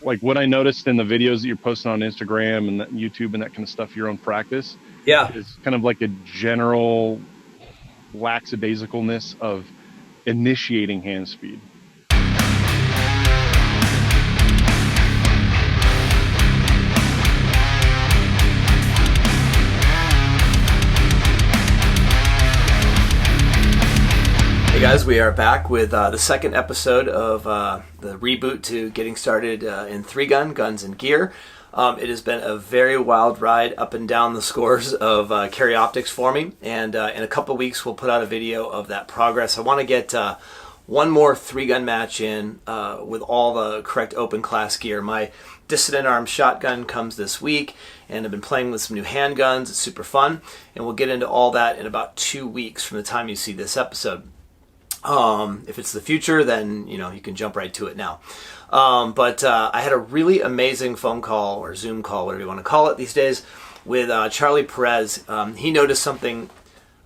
like what I noticed in the videos that you're posting on Instagram and YouTube and that kind of stuff, your own practice, Yeah. is kind of like a general lackadaisicalness of initiating hand speed. Hey guys, we are back with the second episode of the reboot to getting started in 3-gun, guns and gear. It has been a very wild ride up and down the scores of carry optics for me, and in a couple of weeks we'll put out a video of that progress. I want to get one more 3-gun match in with all the correct open class gear. My dissident arm shotgun comes this week, and I've been playing with some new handguns. It's super fun, and we'll get into all that in about 2 weeks from the time you see this episode. If it's the future, then you can jump right to it now. But I had a really amazing phone call or Zoom call, whatever you want to call it these days, with Charlie Perez. He noticed something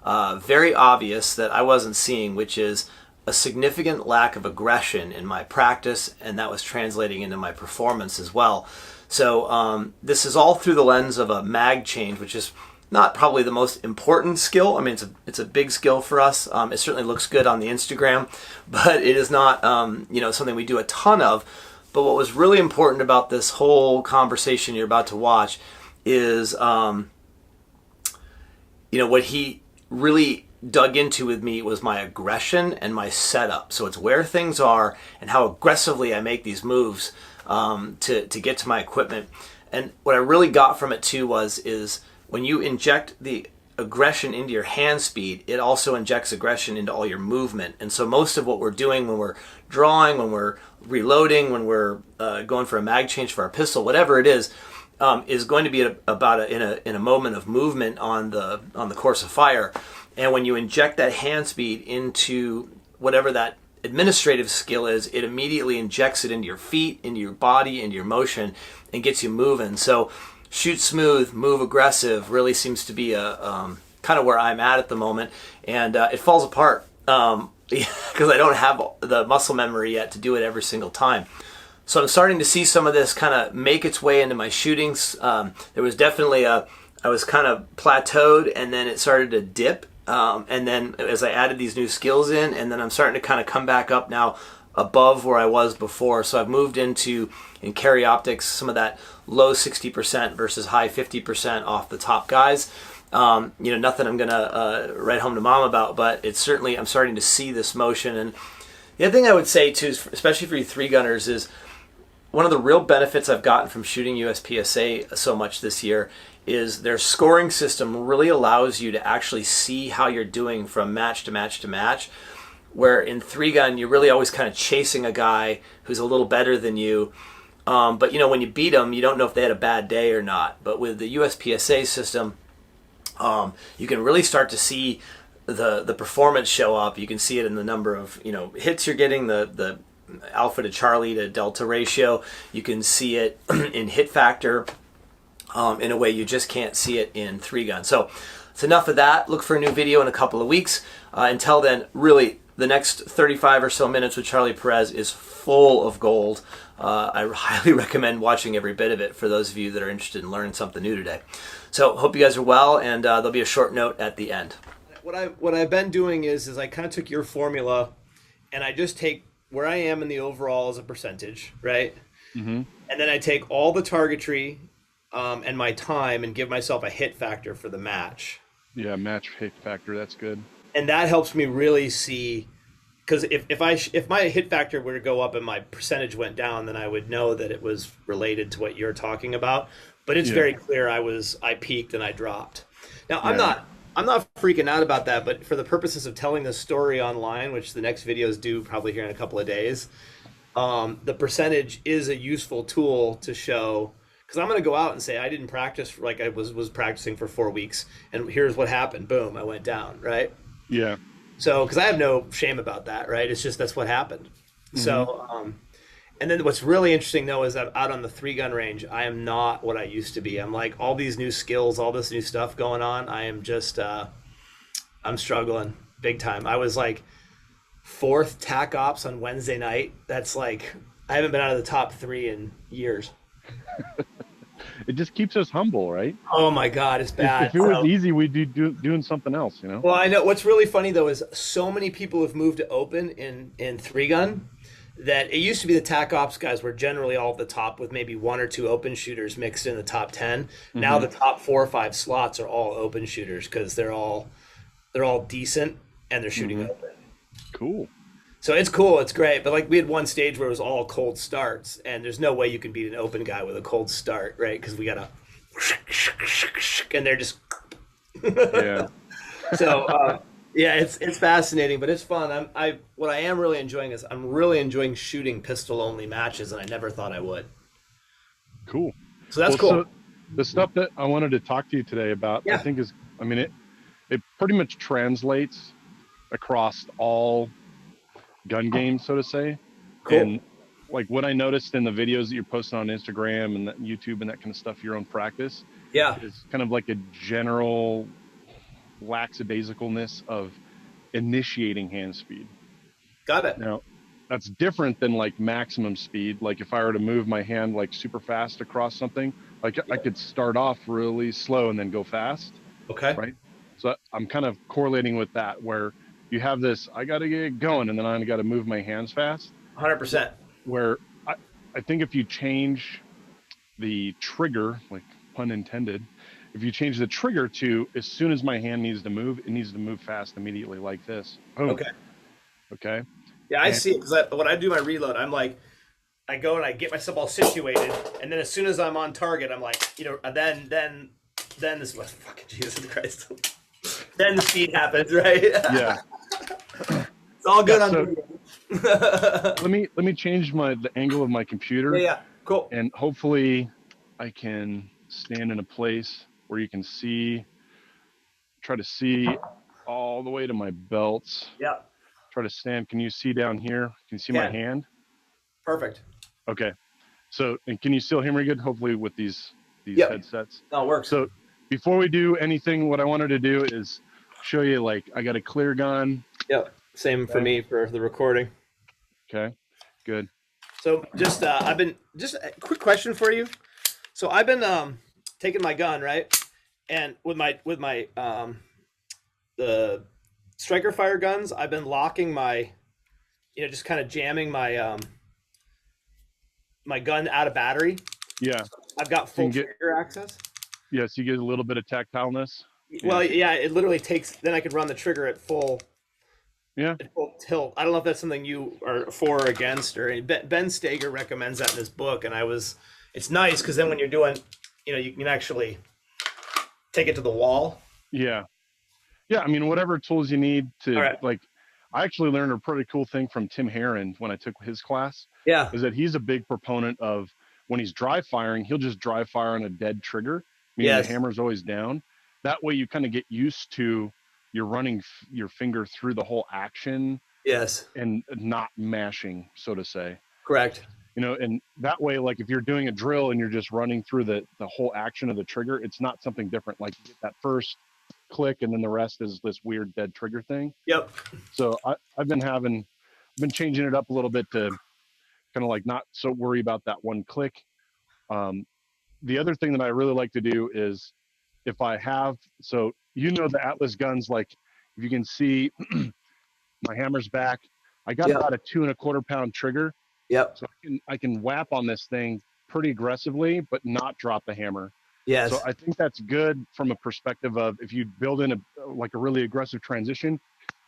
very obvious that I wasn't seeing, which is a significant lack of aggression in my practice, and that was translating into my performance as well. So this is all through the lens of a mag change, which is not probably the most important skill. I mean, it's a big skill for us. It certainly looks good on the Instagram, but it is not something we do a ton of. But what was really important about this whole conversation you're about to watch is what he really dug into with me was my aggression and my setup. So it's where things are and how aggressively I make these moves to get to my equipment. And what I really got from it too is when you inject the aggression into your hand speed, it also injects aggression into all your movement. And so most of what we're doing when we're drawing, when we're reloading, when we're going for a mag change for our pistol, whatever it is going to be in a moment of movement on the course of fire. And when you inject that hand speed into whatever that administrative skill is, it immediately injects it into your feet, into your body, into your motion, and gets you moving. So shoot smooth, move aggressive really seems to be a kind of where I'm at the moment, and it falls apart because I don't have the muscle memory yet to do it every single time. So I'm starting to see some of this kind of make its way into my shootings. There was definitely I was kind of plateaued, and then it started to dip, and then as I added these new skills in, and then I'm starting to kind of come back up now above where I was before. So I've moved into, in carry optics, some of that low 60% versus high 50% off the top guys. Nothing I'm gonna write home to mom about, but it's certainly, I'm starting to see this motion. And the other thing I would say too, especially for you 3-gunners, is one of the real benefits I've gotten from shooting USPSA so much this year is their scoring system really allows you to actually see how you're doing from match to match to match. Where in 3-gun, you're really always kind of chasing a guy who's a little better than you. But when you beat them, you don't know if they had a bad day or not. But with the USPSA system, you can really start to see the performance show up. You can see it in the number of hits you're getting, the alpha to Charlie to delta ratio. You can see it in hit factor in a way you just can't see it in 3-gun. So it's enough of that. Look for a new video in a couple of weeks. Until then, really, the next 35 or so minutes with Charlie Perez is full of gold. I highly recommend watching every bit of it for those of you that are interested in learning something new today. So hope you guys are well, and there'll be a short note at the end. What I've been doing is I kind of took your formula, and I just take where I am in the overall as a percentage, right? Mm-hmm. And then I take all the targetry and my time and give myself a hit factor for the match. Yeah, match hit factor, that's good. And that helps me really see, because if my hit factor were to go up and my percentage went down, then I would know that it was related to what you're talking about. But it's very clear I peaked and I dropped. Now I'm not freaking out about that, but for the purposes of telling this story online, which the next videos do probably here in a couple of days, the percentage is a useful tool to show. Because I'm going to go out and say I didn't practice like I was practicing for 4 weeks, and here's what happened. Boom, I went down, right? Yeah. So, because I have no shame about that, right? It's just that's what happened. Mm-hmm. So, and then what's really interesting though is that out on the 3-gun range, I am not what I used to be. I'm like all these new skills, all this new stuff going on. I am just, I'm struggling big time. I was like 4th TAC ops on Wednesday night. That's like I haven't been out of the top 3 in years. It just keeps us humble, right? Oh my God, it's bad. If it was So, easy, we'd be doing something else, you know? well, I know what's really funny though is so many people have moved to open in three gun that it used to be the tac ops guys were generally all at the top with maybe one or two open shooters mixed in the top 10. Now Hmm. the top 4 or 5 slots are all open shooters because they're all decent and they're shooting Hmm. open. Cool. So it's cool, it's great. But like we had one stage where it was all cold starts, and there's no way you can beat an open guy with a cold start, right? Because we gotta, and they're just Yeah. so. Yeah, it's fascinating, but it's fun. What I am really enjoying is I'm really enjoying shooting pistol only matches, and I never thought I would. Cool. So that's Well, cool. so the stuff that I wanted to talk to you today about, I Yeah, think is, I mean, it pretty much translates across all gun games, so to say. cool. And like what I noticed in the videos that you're posting on Instagram and that YouTube and that kind of stuff, your own practice Yeah, is kind of like a general lackadaisicalness of initiating hand speed. got it. Now, that's different than like maximum speed. Like if I were to move my hand like super fast across something, like I Yeah. could start off really slow and then go fast, Okay. right? So I'm kind of correlating with that where you have this, I got to get going and then I got to move my hands fast. 100%. Where I, I think if you change the trigger, like pun intended, if you change the trigger to as soon as my hand needs to move, it needs to move fast immediately like this. Boom. Okay. Okay. Yeah, I And see it because when I do my reload, I'm like, I go and I get myself all situated, and then as soon as I'm on target, I'm like, then this was fucking Jesus Christ. Then the speed happens, right? yeah. It's all Yeah. good on So video. let me change the angle of my Yeah, computer yeah, cool. and hopefully I can stand in a place where you can see, try to see all the way to my belts. Yeah, Try to stand. Can you see down here? Can you see my can hand? perfect. Okay. So, and can you still hear me good? Hopefully with these Yep, headsets. no, it works. So before we do anything, what I wanted to do is show you like I got a clear gun. Yep, same for Okay. me for the recording. Okay. Good. So just I've been just a quick question for you. So I've been taking my gun right, and with my the striker fire guns, I've been locking my just kind of jamming my gun out of battery. Yeah. I've got So you full can get, trigger access. yes, you get a little bit of tactileness. Yeah. Well, yeah, it literally takes. Then I could run the trigger Yeah. at full tilt. I don't know if that's something you are for or against. Or Ben Steger recommends that in his book, and it's nice because then when you're doing, you can actually take it to the wall. Yeah. Yeah. I mean, whatever tools you need All to right. like, I actually learned a pretty cool thing from Tim Herron when I took his class Yeah. is that he's a big proponent of when he's dry firing, he'll just dry fire on a dead trigger, meaning the Yes. hammer's always down. That way you kind of get used to you're running your finger through the whole action Yes. and not mashing, so to say. Correct. And that way, like if you're doing a drill and you're just running through the whole action of the trigger, it's not something different. Like you get that first click and then the rest is this weird dead trigger thing. Yep. So I've been changing it up a little bit to kind of like not so worry about that one click. Um, the other thing that I really like to do is if I have, so the Atlas guns, like if you can see my hammer's back, I got Yep. about a 2.25 pound trigger. Yep. So I can whap on this thing pretty aggressively, but not drop the hammer. So Yes. I think that's good from a perspective of if you build in a really aggressive transition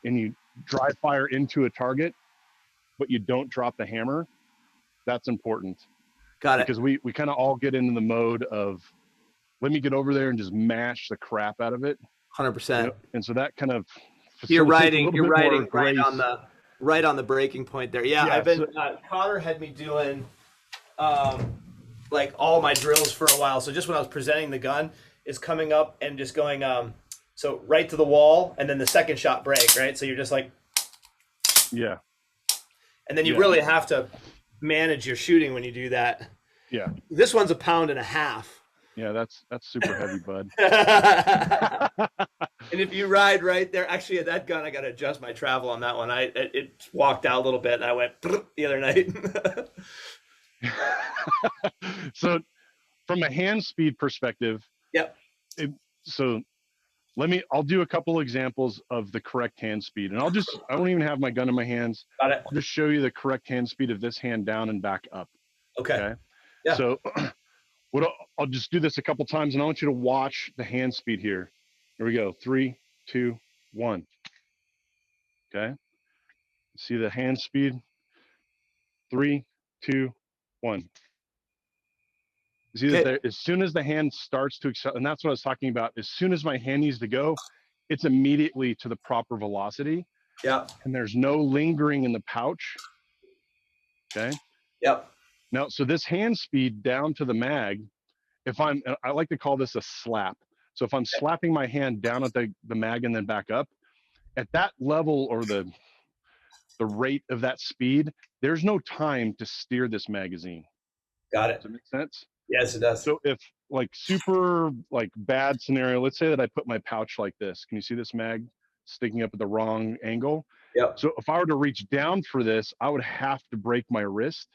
and you dry fire into a target, but you don't drop the hammer, that's important Got it. because we kind of all get into the mode of let me get over there and just mash the crap out of it, 100%. and so that kind of You're facilitates a riding. little You're bit more riding grace. right on the breaking point there. Yeah, Yeah. I've been. So, Cotter had me doing like all my drills for a while. So just when I was presenting the gun, is coming up and just going so right to the wall, and then the second shot break, right? So you're just like, yeah. and then you Yeah. really have to manage your shooting when you do that. Yeah. This one's 1.5 pounds. Yeah. That's super heavy, bud. And if you ride right there, actually, at that gun, I got to adjust my travel on that one. It walked out a little bit, and I went the other night. So from a hand speed perspective, Yep. it, so I'll do a couple examples of the correct hand speed, and I won't even have my gun in my hands. Got it. I'll just show you the correct hand speed of this hand down and back up. Okay. Okay. Yeah. So I'll just do this a couple times, and I want you to watch the hand speed here. Here we go. 3, 2, 1. Okay. See the hand speed? 3, 2, 1. You see that there, as soon as the hand starts to accelerate, and that's what I was talking about. As soon as my hand needs to go, it's immediately to the proper velocity. Yeah. And there's no lingering in the pouch. Okay. Yep. Now, so this hand speed down to the mag, I like to call this a slap. So if I'm slapping my hand down at the mag and then back up, at that level or the rate of that speed, there's no time to steer this magazine. Got it. Does that make sense? Yes, it does. So if like super like bad scenario, let's say that I put my pouch like this. Can you see this mag sticking up at the wrong angle? Yep. So if I were to reach down for this, I would have to break my wrist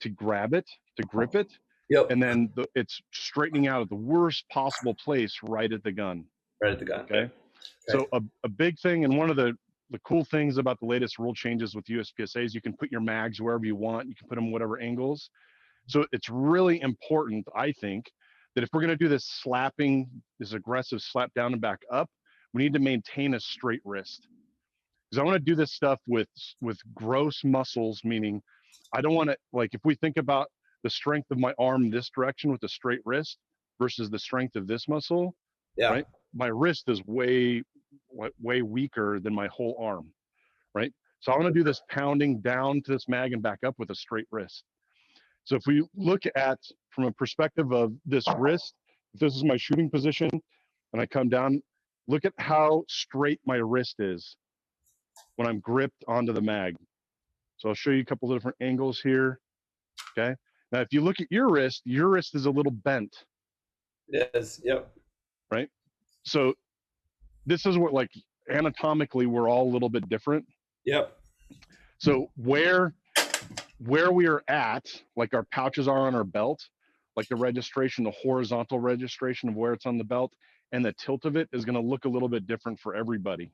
to grab it, to grip it. Yep. And then it's straightening out at the worst possible place right at the gun. Right at the gun. Okay. So a big thing, and one of the cool things about the latest rule changes with USPSA is you can put your mags wherever you want. You can put them whatever angles. So it's really important, I think, that if we're going to do this slapping, this aggressive slap down and back up, we need to maintain a straight wrist. Because I want to do this stuff with gross muscles, meaning I don't want to, like, if we think about the strength of my arm this direction with a straight wrist versus the strength of this muscle, Yeah. right? My wrist is way weaker than my whole arm, right? So I want to do this pounding down to this mag and back up with a straight wrist. So if we look at from a perspective of this wrist, if this is my shooting position and I come down, look at how straight my wrist is when I'm gripped onto the mag. So I'll show you a couple of different angles here. Okay. Now, if you look at your wrist is a little bent. It is. Yep. Right. So this is what, like, anatomically, we're all a little bit different. Yep. So where we are at, like our pouches are on our belt, like the registration, the horizontal registration of where it's on the belt and the tilt of it is going to look a little bit different for everybody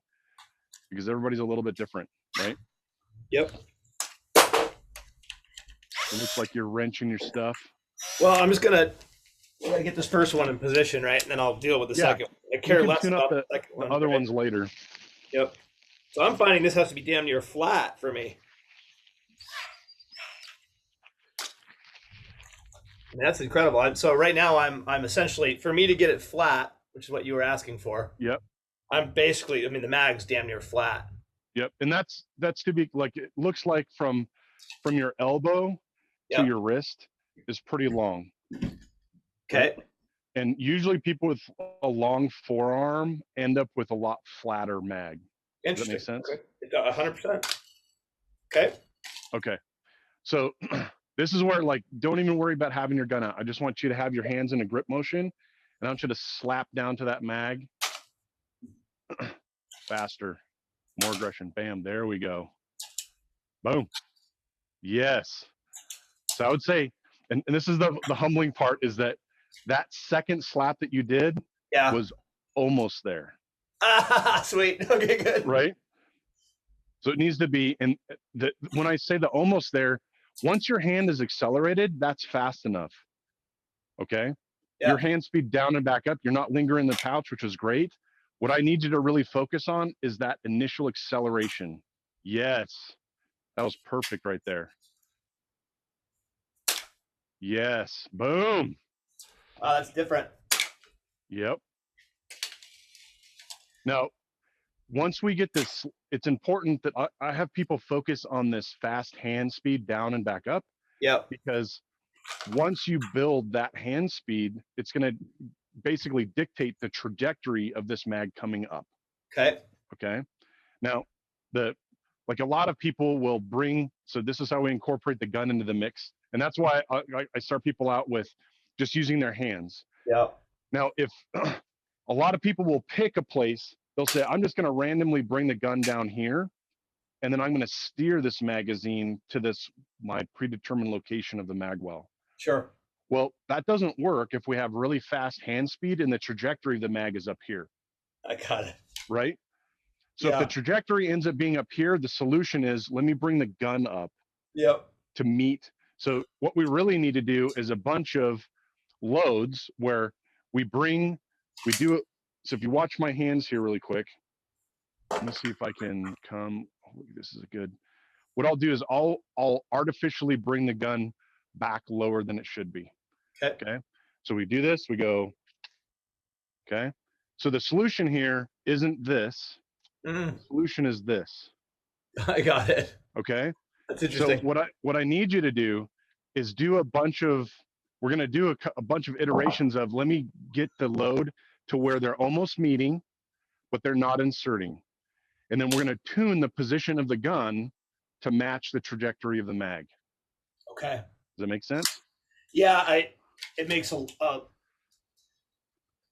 because everybody's a little bit different, right? Yep. It looks like you're wrenching your stuff. Well, I'm just gonna get this first one in position, right, and then I'll deal with the second. I care less about the second one. Other ones later. Yep. So I'm finding this has to be damn near flat for me. I mean, that's incredible. So right now I'm essentially, for me to get it flat, which is what you were asking for. Yep. I'm basically, I mean, the mag's damn near flat. Yep. And that's to be like, it looks like from your elbow to your wrist is pretty long. Okay. And usually people with a long forearm end up with a lot flatter mag. Does that make sense? Okay. 100%. Okay. Okay. So this is where, like, don't even worry about having your gun out. I just want you to have your hands in a grip motion, and I want you to slap down to that mag. Faster, more aggression. Bam, there we go. Boom. Yes. So I would say, and this is the humbling part, is that second slap that you did was almost there. Ah, sweet. Okay, good. Right? So it needs to be, and when I say the almost there, once your hand is accelerated, that's fast enough. Okay? Yeah. Your hand speed down and back up, you're not lingering in the pouch, which is great. What I need you to really focus on is that initial acceleration. Yes. That was perfect right there. Yes. Boom. Oh, that's different. Yep. Now, once we get this, it's important that I have people focus on this fast hand speed down and back up. Yep. Because once you build that hand speed, it's going to basically dictate the trajectory of this mag coming up. Okay. Okay. Now, like a lot of people will bring, so this is how we incorporate the gun into the mix. And that's why I start people out with just using their hands. Yeah. Now, A lot of people will pick a place. They'll say, I'm just going to randomly bring the gun down here, and then I'm going to steer this magazine to my predetermined location of the mag well. Sure. Well, that doesn't work if we have really fast hand speed and the trajectory of the mag is up here. I got it. Right? So if the trajectory ends up being up here, the solution is, let me bring the gun up to meet. So what we really need to do is a bunch of loads where we do it. So if you watch my hands here really quick, let me see if I can come. Oh, this is good. What I'll do is I'll artificially bring the gun back lower than it should be. Okay. So we do this, we go, okay. So the solution here isn't this. The solution is this. I got it. Okay. That's interesting. So what I need you to do is do a bunch of, we're going to do a bunch of iterations of, let me get the load to where they're almost meeting, but they're not inserting. And then we're going to tune the position of the gun to match the trajectory of the mag. Okay. Does that make sense? Yeah, it makes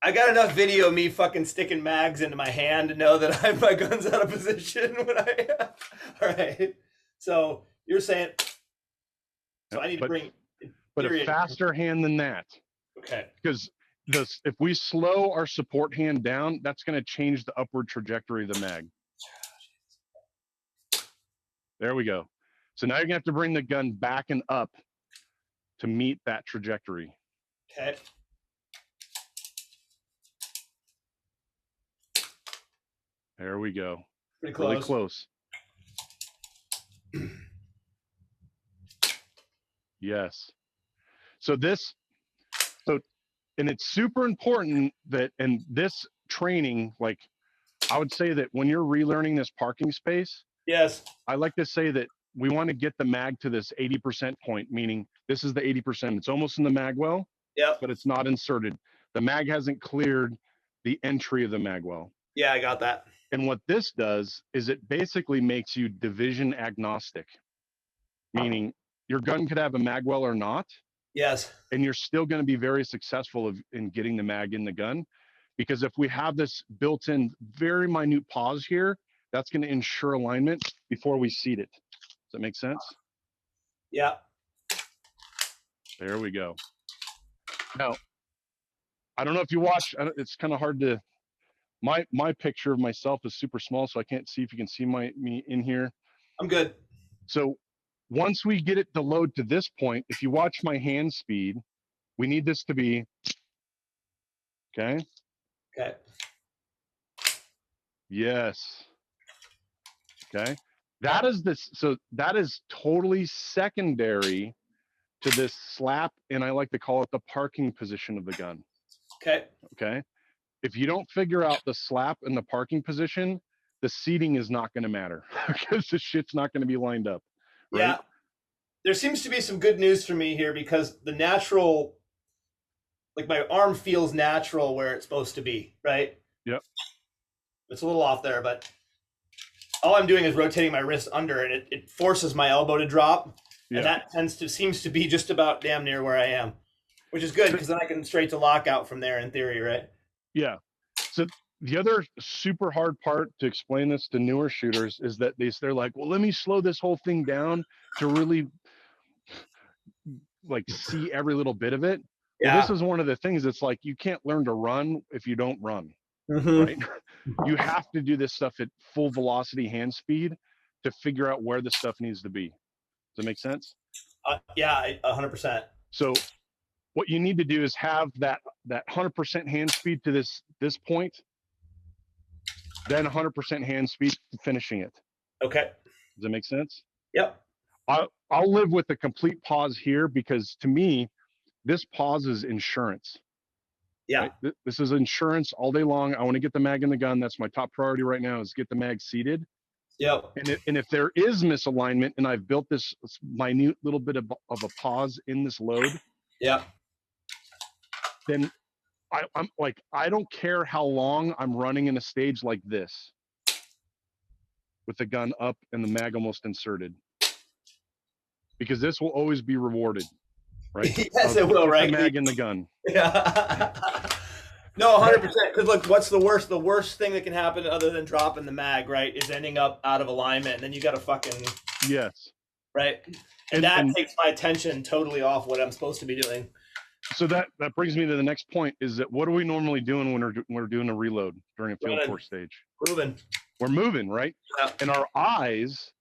I got enough video of me fucking sticking mags into my hand to know that my gun's out of position when all right. So you're saying, so I need to bring. But a faster hand than that. Okay. Because if we slow our support hand down, that's going to change the upward trajectory of the mag. There we go. So now you're going to have to bring the gun back and up to meet that trajectory. Okay. There we go. Pretty close. Really close. Yes. And it's super important that in this training, like I would say that when you're relearning this parking space, yes, I like to say that we want to get the mag to this 80% point, meaning this is the 80%. It's almost in the mag well, but it's not inserted. The mag hasn't cleared the entry of the mag well. Yeah, I got that. And what this does is it basically makes you division agnostic, meaning your gun could have a mag well or not. Yes. And you're still going to be very successful in getting the mag in the gun, because if we have this built-in very minute pause here, that's going to ensure alignment before we seat it. Does that make sense? Yeah. There we go. Now, I don't know if you watch, it's kind of hard to, my picture of myself is super small, so I can't see if you can see me in here. I'm good. So once we get it to load to this point, if you watch my hand speed, we need this to be, okay? Okay. Yes. Okay. That is totally secondary to this slap, and I like to call it the parking position of the gun. Okay. Okay. If you don't figure out the slap and the parking position, the seating is not going to matter because the shit's not going to be lined up. Right? Yeah. There seems to be some good news for me here, because the natural, like my arm feels natural where it's supposed to be, right? Yep. It's a little off there, but all I'm doing is rotating my wrist under, and it forces my elbow to drop. Yeah. And that seems to be just about damn near where I am, which is good because then I can straight to lockout from there in theory, right? Yeah. So the other super hard part to explain this to newer shooters is that they're like, well, let me slow this whole thing down to really like see every little bit of it. Yeah. Well, this is one of the things that's like, you can't learn to run if you don't run, right? You have to do this stuff at full velocity hand speed to figure out where the stuff needs to be. Does that make sense? Yeah, 100%. So what you need to do is have that 100% hand speed to this point, then 100% hand speed to finishing it. Okay. Does that make sense? Yep. I'll live with a complete pause here, because to me, this pause is insurance. Yeah. Right? This is insurance all day long. I want to get the mag in the gun. That's my top priority right now, is get the mag seated. Yep. And if there is misalignment, and I've built this minute little bit of a pause in this load, yeah, then I'm like, I don't care how long I'm running in a stage like this with the gun up and the mag almost inserted, because this will always be rewarded, right? Yes, it will, right? The mag in the gun. Yeah. No, 100%. Because look, what's the worst? The worst thing that can happen, other than dropping the mag, right, is ending up out of alignment, and then you got to fucking Yes. right, and that takes my attention totally off what I'm supposed to be doing. So that brings me to the next point: is that what are we normally doing when we're doing a reload during a field course stage? Moving. We're moving, right? Yeah. And our eyes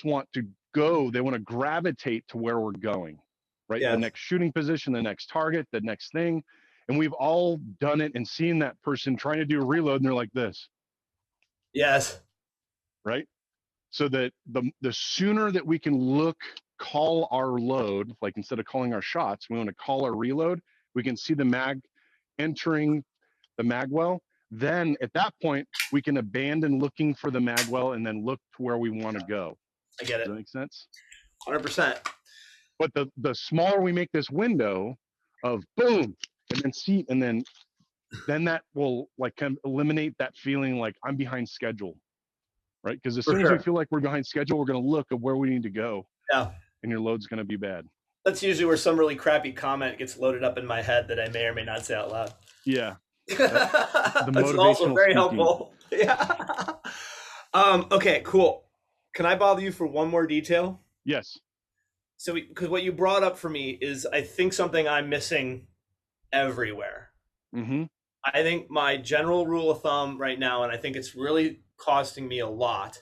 want to go. They want to gravitate to where we're going, right? Yes. The next shooting position, the next target, the next thing. And we've all done it and seen that person trying to do a reload, and they're like this. Yes. Right. So that the sooner that we can call our load, like instead of calling our shots, we want to call our reload. We can see the mag entering the mag well. Then at that point, we can abandon looking for the mag well and then look to where we want to go. I get it. Does that make sense? 100%. But the smaller we make this window of boom, and then see, and then that will like kind of eliminate that feeling like I'm behind schedule, right? Because as soon as we feel like we're behind schedule, we're going to look at where we need to go. Yeah. And your load's going to be bad. That's usually where some really crappy comment gets loaded up in my head that I may or may not say out loud. Yeah. That's also very helpful. Yeah. Okay, cool. Can I bother you for one more detail? Yes. So, because what you brought up for me is, I think, something I'm missing everywhere. Mm-hmm. I think my general rule of thumb right now, and I think it's really costing me a lot,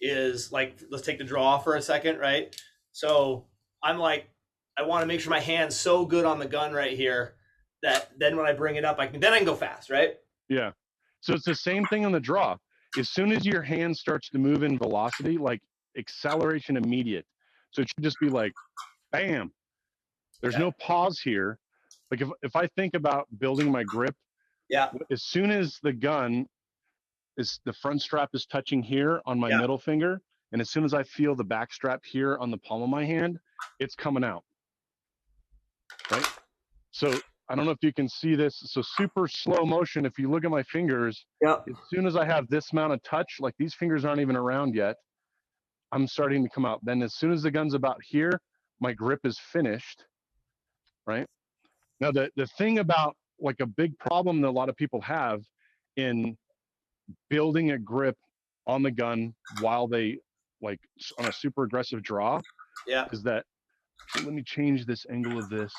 is like, let's take the draw for a second, right? So I'm like, I want to make sure my hand's so good on the gun right here that then when I bring it up, I can go fast, right? Yeah. So it's the same thing on the draw. As soon as your hand starts to move in velocity, like acceleration immediate. So it should just be like, bam. There's no pause here. Like if I think about building my grip, yeah. As soon as the gun is, the front strap is touching here on my middle finger, and as soon as I feel the back strap here on the palm of my hand, it's coming out. Right? So I don't know if you can see this. So super slow motion. If you look at my fingers, as soon as I have this amount of touch, like these fingers aren't even around yet, I'm starting to come out. Then as soon as the gun's about here, my grip is finished. Right? Now the thing about like a big problem that a lot of people have in building a grip on the gun while they like on a super aggressive draw is that, let me change this angle of this.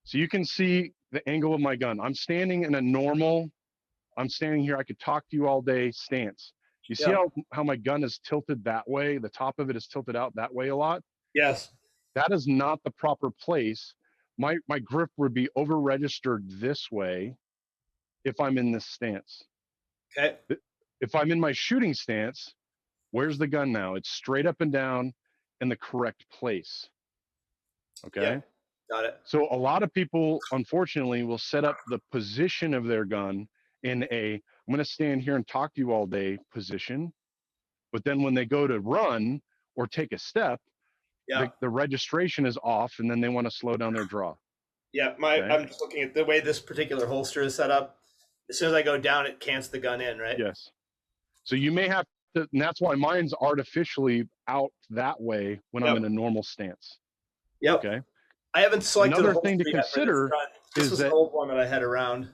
So you can see the angle of my gun. I'm standing in a normal, I'm standing here, I could talk to you all day stance. You see how my gun is tilted that way? The top of it is tilted out that way a lot? Yes. That is not the proper place. My grip would be over registered this way if I'm in this stance. Okay. If I'm in my shooting stance, where's the gun now? It's straight up and down in the correct place. Okay. Yeah, got it. So a lot of people, unfortunately, will set up the position of their gun in a, I'm going to stand here and talk to you all day position. But then when they go to run or take a step, the registration is off, and then they want to slow down their draw. Yeah, I'm just looking at the way this particular holster is set up. As soon as I go down, it cants the gun in, right? Yes. So you may have to, and that's why mine's artificially out that way when I'm in a normal stance. Yep. Okay. I haven't selected another thing to consider this was the old one that I had around.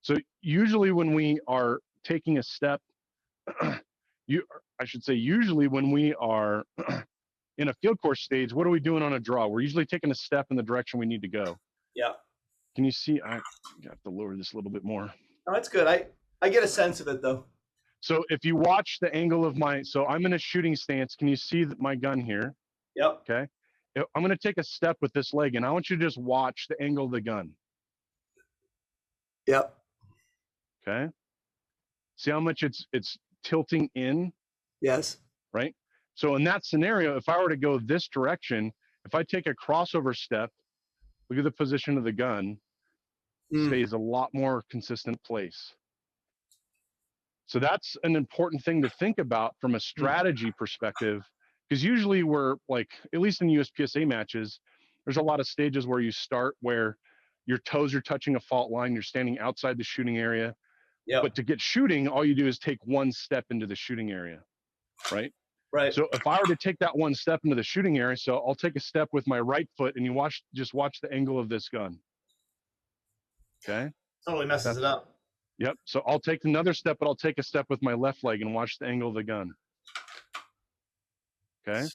So usually when we are taking a step, usually when we are in a field course stage, what are we doing on a draw? We're usually taking a step in the direction we need to go. Yeah. Can you see? I have to lower this a little bit more. Oh, that's good. I get a sense of it though. So if you watch the angle of so I'm in a shooting stance. Can you see my gun here? Yep. Okay. I'm going to take a step with this leg, and I want you to just watch the angle of the gun. Yep. Okay. See how much it's tilting in? Yes. Right? So in that scenario, if I were to go this direction, if I take a crossover step, look at the position of the gun, stays a lot more consistent place. So that's an important thing to think about from a strategy perspective, because usually we're like, at least in USPSA matches, there's a lot of stages where you start where your toes are touching a fault line, you're standing outside the shooting area. But to get shooting, all you do is take one step into the shooting area, right? Right. So if I were to take that one step into the shooting area, so I'll take a step with my right foot, and you just watch the angle of this gun. Okay. Totally messes it That's, up. yep. So I'll take another step, but I'll take a step with my left leg and watch the angle of the gun. Okay.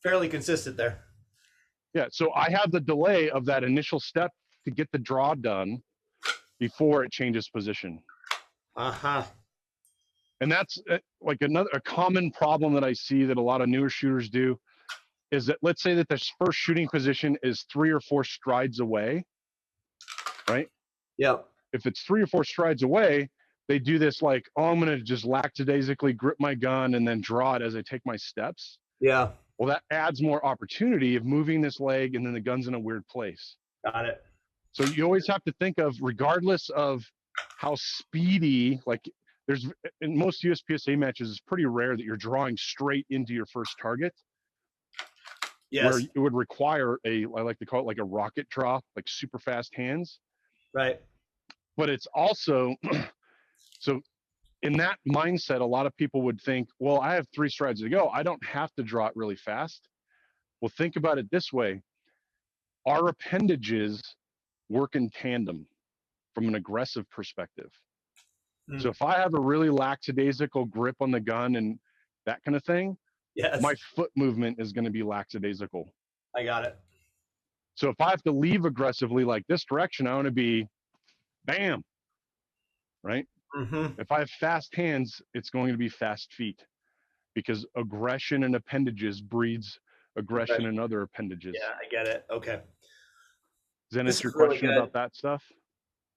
Fairly consistent there. Yeah. So I have the delay of that initial step to get the draw done before it changes position. Uh-huh. And that's like a common problem that I see that a lot of newer shooters do is that, let's say that the first shooting position is 3 or 4 strides away, right? Yep. If it's 3 or 4 strides away, they do this like, oh, I'm going to just lackadaisically grip my gun and then draw it as I take my steps. Yeah. Well, that adds more opportunity of moving this leg, and then the gun's in a weird place. Got it. So you always have to think of, regardless of how speedy, like there's in most USPSA matches, it's pretty rare that you're drawing straight into your first target. Yes. Where it would require I like to call it like a rocket drop, like super fast hands. Right. But it's also, so in that mindset, a lot of people would think, well, I have 3 strides to go. I don't have to draw it really fast. Well, think about it this way. Our appendages work in tandem from an aggressive perspective. So if I have a really lackadaisical grip on the gun and that kind of thing, Yes. my foot movement is going to be lackadaisical. I got it. So if I have to leave aggressively like this direction, I want to be bam, right? Mm-hmm. If I have fast hands, it's going to be fast feet, because aggression in appendages breeds aggression in other appendages. Yeah, I get it. Okay. Does that This answer your is really question good. about that stuff?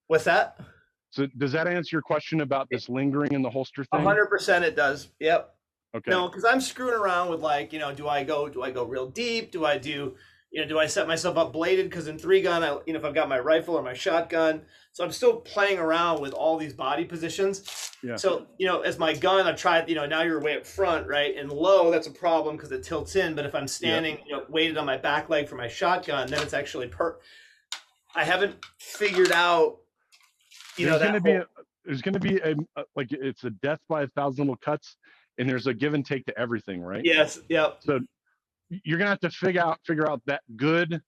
What's that? So does that answer your question about this lingering in the holster thing? 100% it does. Yep. Okay. No, because I'm screwing around with like, do I go real deep? Do I set myself up bladed? Because in 3-gun, if I've got my rifle or my shotgun, so I'm still playing around with all these body positions. Yeah. So as my gun, I've tried. Now you're way up front, right? And low, that's a problem because it tilts in. But if I'm standing, weighted on my back leg for my shotgun, then it's actually I haven't figured out. There's going to be a like, it's a death by 1,000 little cuts, and there's a give and take to everything, right? Yes. Yep. So you're gonna have to figure out that good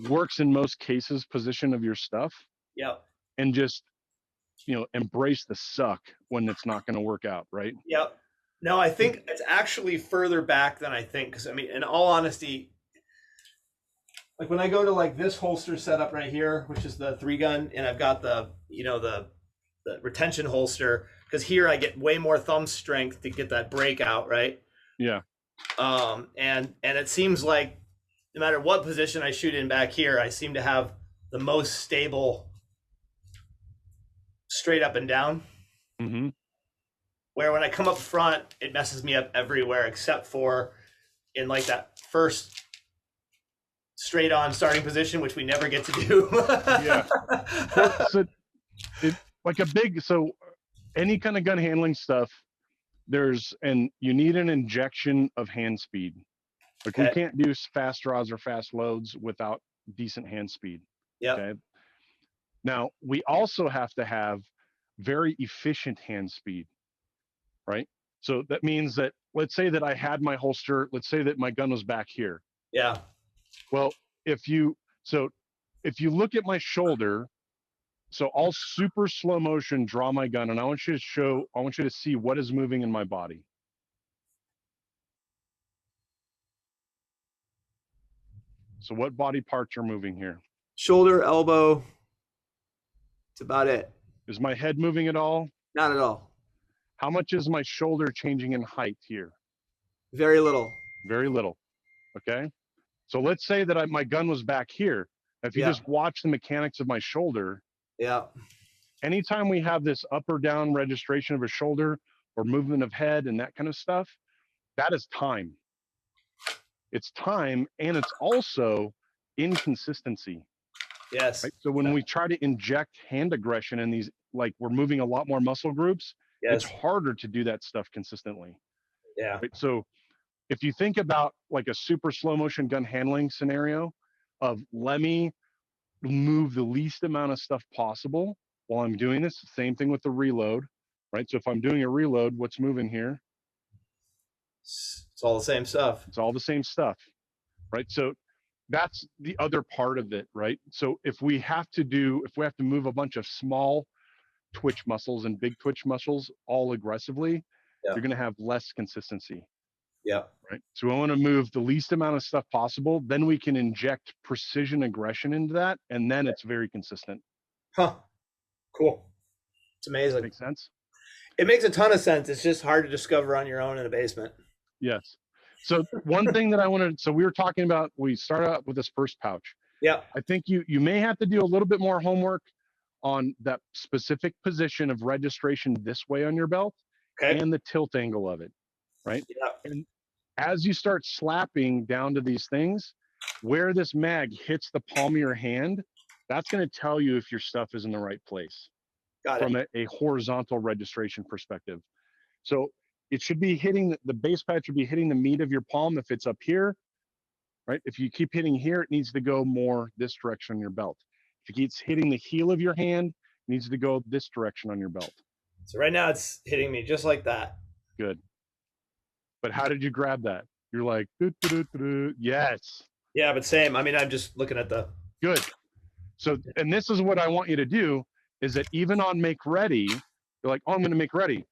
works in most cases position of your stuff. Yep. And just embrace the suck when it's not going to work out, right? Yep. No, I think it's actually further back than I think, because in all honesty, like when I go to like this holster setup right here, which is the 3-gun, and I've got the the retention holster, because here I get way more thumb strength to get that breakout, right? Yeah. And it seems like no matter what position I shoot in back here, I seem to have the most stable straight up and down. Mm-hmm. Where when I come up front, it messes me up everywhere except for in like that first straight on starting position, which we never get to do. Yeah. So any kind of gun handling stuff, you need an injection of hand speed. Like, we can't do fast draws or fast loads without decent hand speed. Yeah. Okay. Now, we also have to have very efficient hand speed, right? So that means that, let's say that I had my holster, let's say that my gun was back here. Yeah. Well, if you look at my shoulder, so I'll super slow motion draw my gun, and I want you to see what is moving in my body. So what body parts are moving here? Shoulder, elbow. That's about it. Is my head moving at all? Not at all. How much is my shoulder changing in height here? Very little. Very little. Okay. So let's say that my gun was back here. If you just watch the mechanics of my shoulder, anytime we have this up or down registration of a shoulder or movement of head and that kind of stuff, that is time. It's time, and it's also inconsistency. Yes. Right? So when we try to inject hand aggression in these, like, we're moving a lot more muscle groups, it's harder to do that stuff consistently. Yeah. Right? So if you think about like a super slow motion gun handling scenario of, let me move the least amount of stuff possible while I'm doing this, same thing with the reload, right? So if I'm doing a reload, what's moving here? It's all the same stuff. It's all the same stuff, right? So that's the other part of it, right? So if we have to move a bunch of small twitch muscles and big twitch muscles all aggressively, Yeah. you're going to have less consistency, Yeah. right? So we want to move the least amount of stuff possible. Then we can inject precision aggression into that, and then it's very consistent. Huh. Cool. It's amazing. Make sense? It makes a ton of sense. It's just hard to discover on your own in a basement. Yes. So one thing that I wanted, so we were talking about, we started out with this first pouch. Yeah. I think you may have to do a little bit more homework on that specific position of registration this way on your belt, Okay. and the tilt angle of it, right? Yeah. And as you start slapping down to these things, where this mag hits the palm of your hand, that's going to tell you if your stuff is in the right place from a horizontal registration perspective. So it should be hitting the base pad should be hitting the meat of your palm if it's up here, right? If you keep hitting here, it needs to go more this direction on your belt. If it keeps hitting the heel of your hand, it needs to go this direction on your belt. So right now it's hitting me just like that. Good. But how did you grab that? You're like, doo, doo, doo, doo. Yes. Yeah, but same. I mean, I'm just looking at the. Good. So, and this is what I want you to do, is that even on make ready, you're like, oh, I'm going to make ready.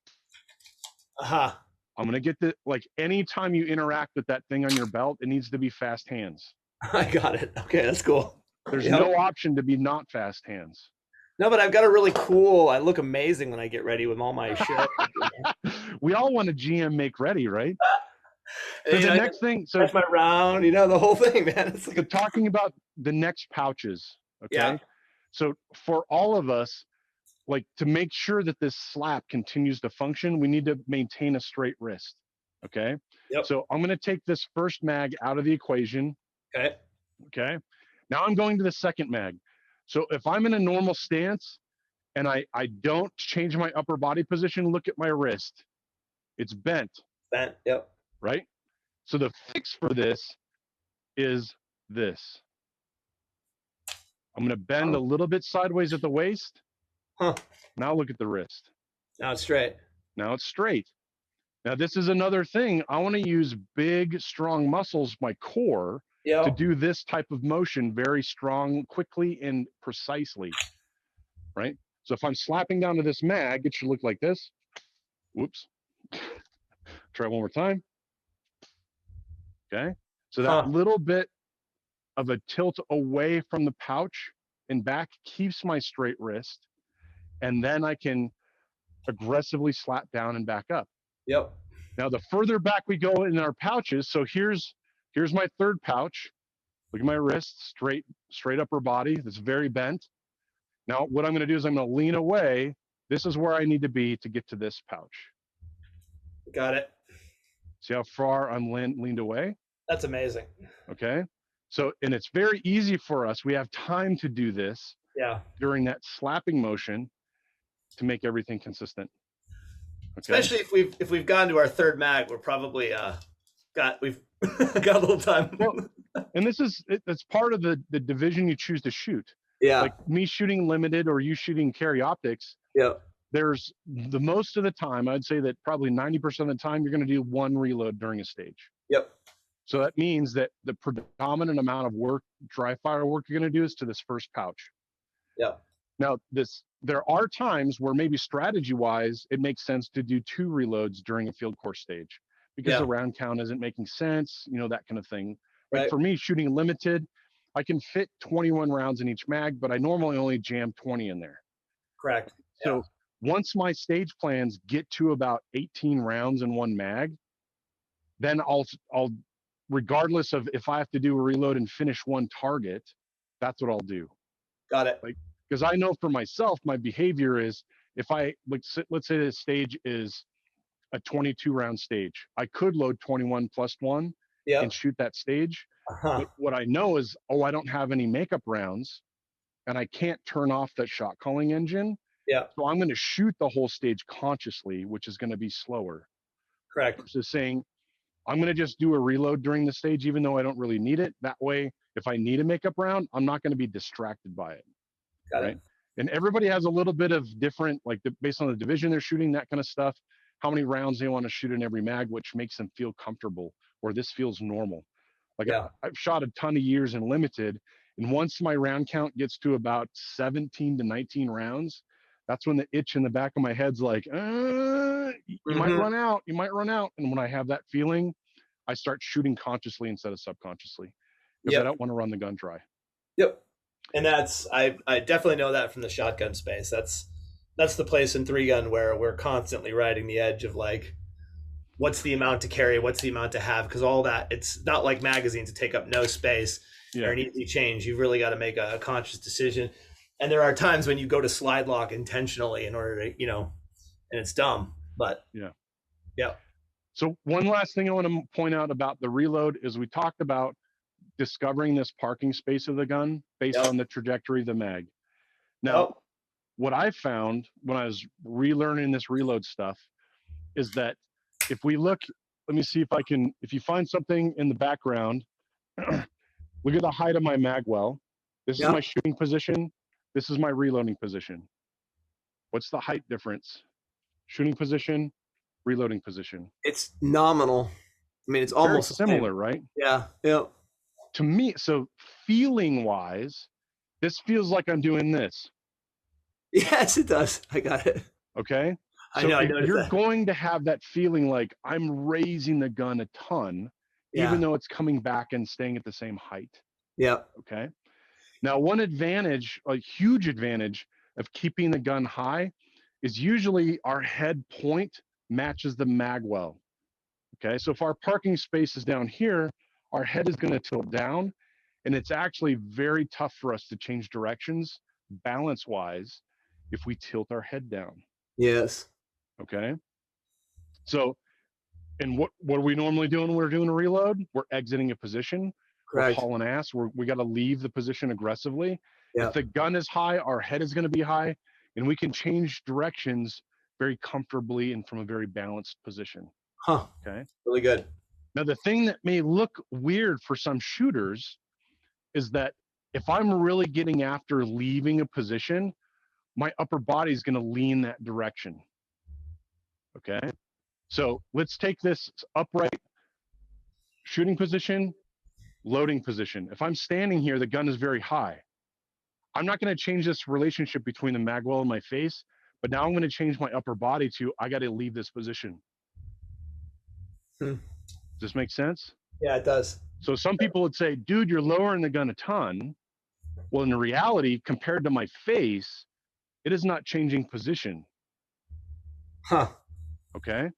Aha. I'm going to get the, like, anytime you interact with that thing on your belt, it needs to be fast hands. I got it. Okay, that's cool. There's no option to be not fast hands. No, but I've got a really cool, I look amazing when I get ready with all my shit. We all want a GM make ready, right? So the next thing, so that's my round, the whole thing, man. It's like so talking about the next pouches, okay? Yeah. So for all of us, like, to make sure that this slap continues to function, we need to maintain a straight wrist, okay? Yep. So I'm going to take this first mag out of the equation. Okay. Now I'm going to the second mag. So if I'm in a normal stance and I don't change my upper body position, look at my wrist. It's bent. Bent, yep. Right? So the fix for this is this. I'm going to bend a little bit sideways at the waist. Huh. Now look at the wrist. Now it's straight. Now it's straight. Now this is another thing. I want to use big, strong muscles, my core, to do this type of motion very strong, quickly, and precisely, right? So if I'm slapping down to this mag, it should look like this. Whoops. Try one more time. Okay. So that little bit of a tilt away from the pouch and back keeps my straight wrist, and then I can aggressively slap down and back up. Yep. Now, the further back we go in our pouches, so here's my third pouch. Look at my wrist, straight upper body. That's very bent. Now, what I'm going to do is I'm going to lean away. This is where I need to be to get to this pouch. Got it. See how far I'm leaned away? That's amazing. Okay. So, and it's very easy for us. We have time to do this. Yeah. During that slapping motion to make everything consistent. Okay? Especially if we've gone to our third mag, we're probably we've got a little time. Well, and it's part of the division you choose to shoot. Yeah. Like me shooting limited or you shooting carry optics. Yeah. There's the most of the time, I'd say that probably 90% of the time you're going to do one reload during a stage. Yep. So that means that the predominant amount of work, dry fire work you're going to do is to this first pouch. Yeah. Now there are times where maybe strategy wise, it makes sense to do 2 reloads during a field course stage because the round count isn't making sense, that kind of thing. Right. But for me, shooting limited, I can fit 21 rounds in each mag, but I normally only jam 20 in there. Correct. So once my stage plans get to about 18 rounds in one mag, then I'll regardless of if I have to do a reload and finish one target, that's what I'll do. Got it. Like, because I know for myself, my behavior is if I, let's say the stage is a 22 round stage, I could load 21 plus 1 and shoot that stage. But what I know is, I don't have any makeup rounds and I can't turn off that shot calling engine. Yeah. So I'm going to shoot the whole stage consciously, which is going to be slower. Correct. Versus saying, I'm going to just do a reload during the stage, even though I don't really need it. That way, if I need a makeup round, I'm not going to be distracted by it. Got it. And everybody has a little bit of different, like based on the division they're shooting, that kind of stuff, how many rounds they want to shoot in every mag, which makes them feel comfortable, or this feels normal. Like Yeah. I've shot a ton of years in limited, and once my round count gets to about 17 to 19 rounds, that's when the itch in the back of my head's like, you might Mm-hmm. run out, you might run out. And when I have that feeling, I start shooting consciously instead of subconsciously because I Yep. don't want to run the gun dry. Yep. And that's I definitely know that from the shotgun space. That's the place in 3-gun where we're constantly riding the edge of like, what's the amount to carry, what's the amount to have, because all that, it's not like magazines to take up no space or Yeah. an easy change. You've really got to make a conscious decision. And there are times when you go to slide lock intentionally in order to, and it's dumb, but Yeah. yeah. So one last thing I want to point out about the reload is we talked about discovering this parking space of the gun based Yep. on the trajectory of the mag. Now, Yep. what I found when I was relearning this reload stuff is that if we look, let me see if you find something in the background, look at the height of my mag well. This is Yep. my shooting position. This is my reloading position. What's the height difference? Shooting position, reloading position. It's nominal. I mean, it's Very almost similar, right? Yeah. Yep. To me, so feeling wise, this feels like I'm doing this. Yes, it does. I got it. Okay. I So know. I noticed you're that. going to have that feeling like I'm raising the gun a ton, Yeah. even though it's coming back and staying at the same height. Yep. Okay. Now, one advantage, a huge advantage of keeping the gun high is usually our head point matches the mag well. Okay. So if our parking space is down here, our head is going to tilt down, and it's actually very tough for us to change directions balance wise if we tilt our head down. Yes. Okay. So, and what are we normally doing when we're doing a reload? We're exiting a position. Correct. We're hauling ass. We got to leave the position aggressively. Yep. If the gun is high, our head is going to be high, and we can change directions very comfortably and from a very balanced position. Huh. Okay. Really good. Now, the thing that may look weird for some shooters is that if I'm really getting after leaving a position, my upper body is going to lean that direction. Okay. So let's take this upright shooting position, loading position. If I'm standing here, the gun is very high. I'm not going to change this relationship between the mag well and my face, but now I'm going to change my upper body to, I got to leave this position. Does this make sense? Yeah, it does. So some people would say, dude, you're lowering the gun a ton. Well, in reality, compared to my face, it is not changing position. Huh. Okay.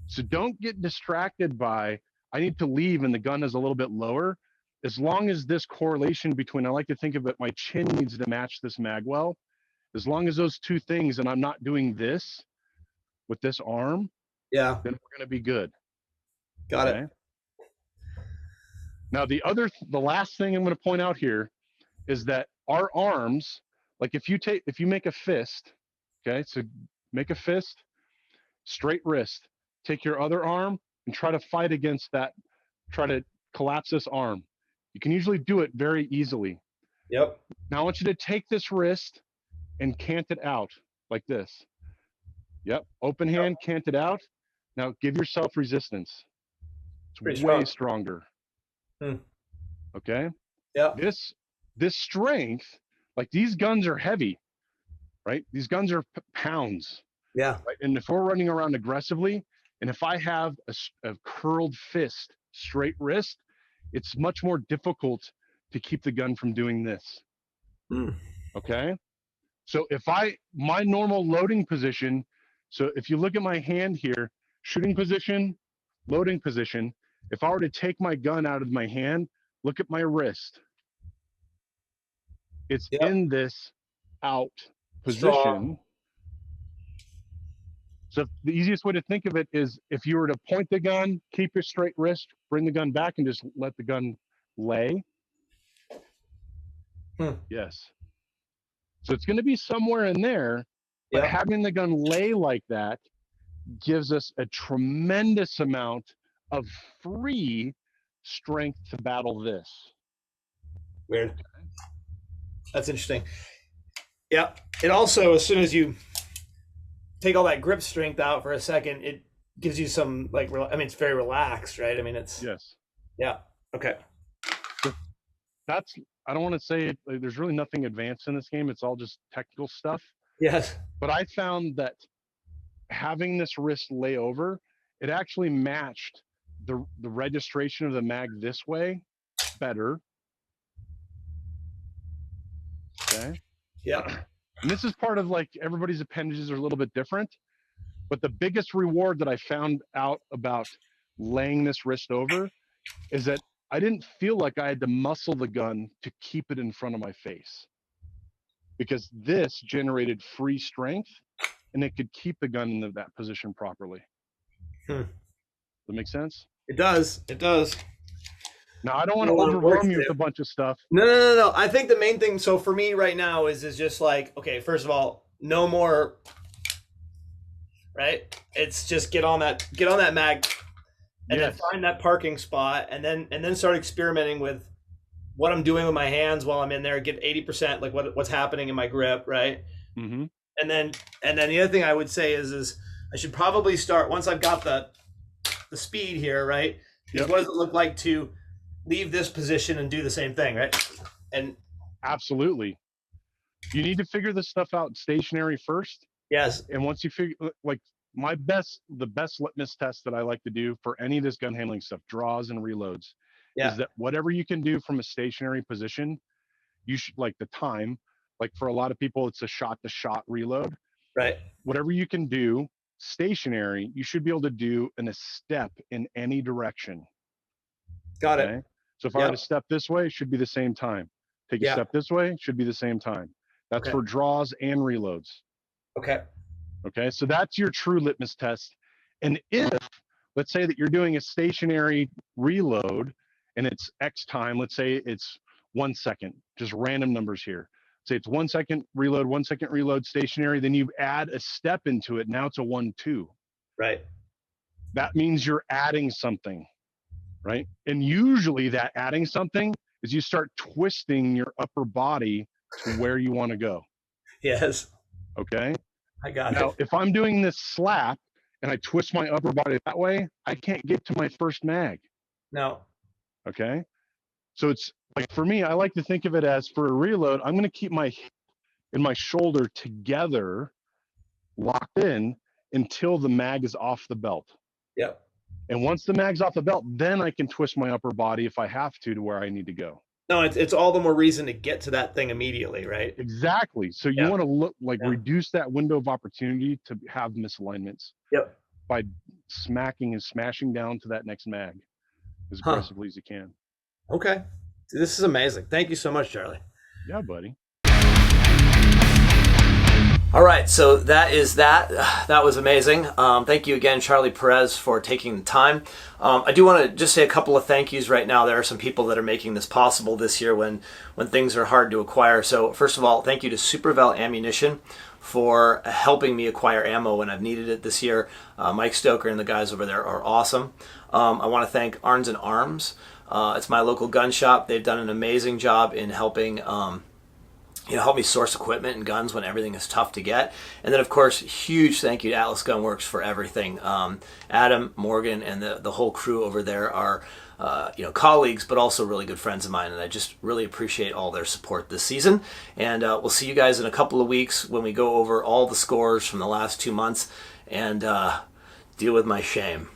So don't get distracted by, I need to leave and the gun is a little bit lower. As long as this correlation between, I like to think of it, my chin needs to match this mag well. As long as those two things, and I'm not doing this with this arm, Yeah. then we're going to be good. Got it. Now, the last thing I'm going to point out here is that our arms, like if you make a fist, okay, so make a fist, straight wrist, take your other arm and try to fight against that, try to collapse this arm. You can usually do it very easily. Yep. Now I want you to take this wrist and cant it out like this. Yep, open hand, cant it out. Now give yourself resistance. It's Pretty way strong. stronger. Okay? Yep. This strength, like these guns are heavy, right? These guns are pounds. Yeah. Right? And if we're running around aggressively, and if I have a curled fist, straight wrist, it's much more difficult to keep the gun from doing this. Okay? So my normal loading position, so if you look at my hand here, shooting position, loading position, if I were to take my gun out of my hand, look at my wrist. It's in this out position. Strong. So the easiest way to think of it is if you were to point the gun, keep your straight wrist, bring the gun back and just let the gun lay. Yes. So it's going to be somewhere in there, but having the gun lay like that gives us a tremendous amount of free strength to battle this. Weird. That's interesting. Yeah. It also, as soon as you take all that grip strength out for a second, it gives you some, like, I mean, it's very relaxed, right? I mean, it's. Yes. Yeah. Okay. That's, I don't want to say it, like, there's really nothing advanced in this game. It's all just technical stuff. Yes. But I found that having this wrist lay over, it actually matched the registration of the mag this way better. Okay. Yeah. And this is part of, like, everybody's appendages are a little bit different. But the biggest reward that I found out about laying this wrist over is that I didn't feel like I had to muscle the gun to keep it in front of my face, because this generated free strength and it could keep the gun in that position properly. Does that make sense? It does. It does. Now, I don't want to overwhelm you with a bunch of stuff. No. I think the main thing, so for me right now is just like, okay, first of all, no more, right? It's just get on that mag and then find that parking spot and then start experimenting with what I'm doing with my hands while I'm in there, get 80%, like what's happening in my grip, right? Mm-hmm. And then the other thing I would say is I should probably start, once I've got the speed here, right? Is what does it look like to leave this position and do the same thing, right? And absolutely, you need to figure this stuff out stationary first. Yes. And once you figure, like, the best litmus test that I like to do for any of this gun handling stuff, draws and reloads, is that whatever you can do from a stationary position, you should, like, the time, like for a lot of people, it's a shot to shot reload. Right. Whatever you can do stationary, you should be able to do in a step in any direction. Got it. So if I had a step this way, it should be the same time. Take a step this way, should be the same time. That's for draws and reloads. Okay. Okay, so that's your true litmus test. And if, let's say that you're doing a stationary reload and it's X time, let's say it's 1 second, just random numbers here. Say it's 1 second reload, 1 second reload stationary, then you add a step into it. Now it's a 1-2. Right. That means you're adding something, right? And usually that adding something is you start twisting your upper body to where you want to go. Yes. Okay. I got now, it. if I'm doing this slap and I twist my upper body that way, I can't get to my first mag. No. Okay. So it's like, for me, I like to think of it as, for a reload, I'm going to keep my hip and my shoulder together, locked in, until the mag is off the belt. Yep. And once the mag's off the belt, then I can twist my upper body if I have to where I need to go. No, it's all the more reason to get to that thing immediately, right? Exactly. So you want to look like reduce that window of opportunity to have misalignments. Yep. By smacking and smashing down to that next mag as aggressively as you can. Okay. This is amazing. Thank you so much, Charlie. Yeah, buddy. All right, so that is that. That was amazing. Thank you again, Charlie Perez, for taking the time. I do want to just say a couple of thank yous right now. There are some people that are making this possible this year when things are hard to acquire. So first of all, thank you to Supervel Ammunition for helping me acquire ammo when I've needed it this year. Mike Stoker and the guys over there are awesome. I want to thank Arns and Arms. It's my local gun shop. They've done an amazing job in helping help me source equipment and guns when everything is tough to get. And then, of course, huge thank you to Atlas Gun Works for everything. Adam, Morgan, and the whole crew over there are colleagues, but also really good friends of mine, and I just really appreciate all their support this season. And we'll see you guys in a couple of weeks when we go over all the scores from the last 2 months and deal with my shame.